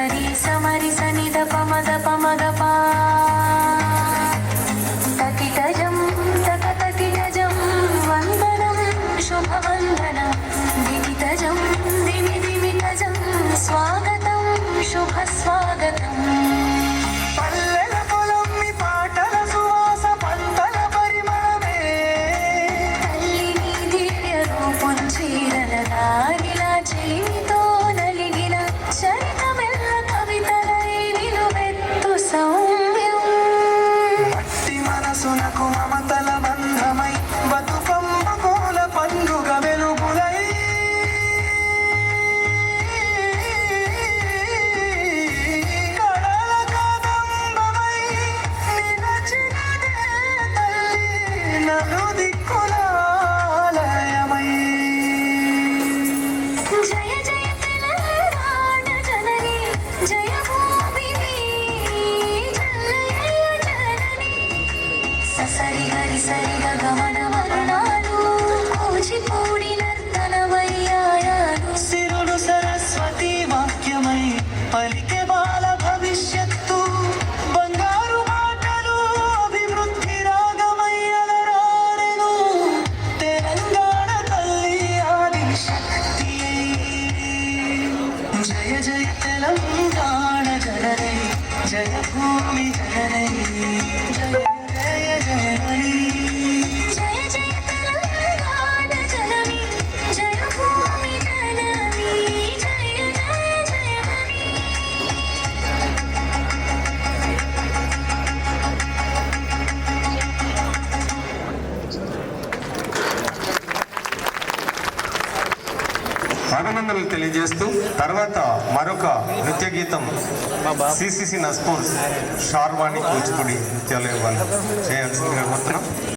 సరి సమరి సని ద పమద పమద పా తకిటజం తక తకిటజం వందనం శుభవందనం దివితజం దివి దివితజం స్వాగతం శుభ స్వాగతం పల్లెల పొలం మీ పాటల సువాస పంటల పరిమళమే తల్లి నీ దివ్య రూపం చీరల నాగిలా చెలిమితో నలిగిన చరితమెల్ల కవితలై నిలువెత్తు సౌమ్యం మట్టి మనసునకు మమతల బంధమై బతుకమ్మ కోల పండుగ వెలుగులై కడల కదంబమై నిలచినదే తల్లి నలుదిక్కులాలయమై జయ జయ తెలంగాణ జనని జయ భూమిని జల్లయ్య జనని ససరి హరి సరి గమన వరుణాలు కూచిపూడి నర్తన వయ్యాయాలు సిరులు సరస్వతి వాక్యమై పలికే బాల భవిష్యత్తు బంగారు మాటలు అభివృద్ధి రాగమై అలరారెను తెలంగాణ తల్లి ఆది శక్తి జయ జయ తెలంగాణ జనని జయ భూమి జనని జయ జయ జనని జయ జయ తెలంగాణ జనని జయ భూమి జనని జయ జయ జయమని అభినందనలు తెలియజేస్తూ తర్వాత మరొక నృత్య గీతం సిసిసి నస్పూర్ షార్వాణి కూచిపూడి నృత్యాలు చేయాల్సిందిగా కోరుతున్నాం.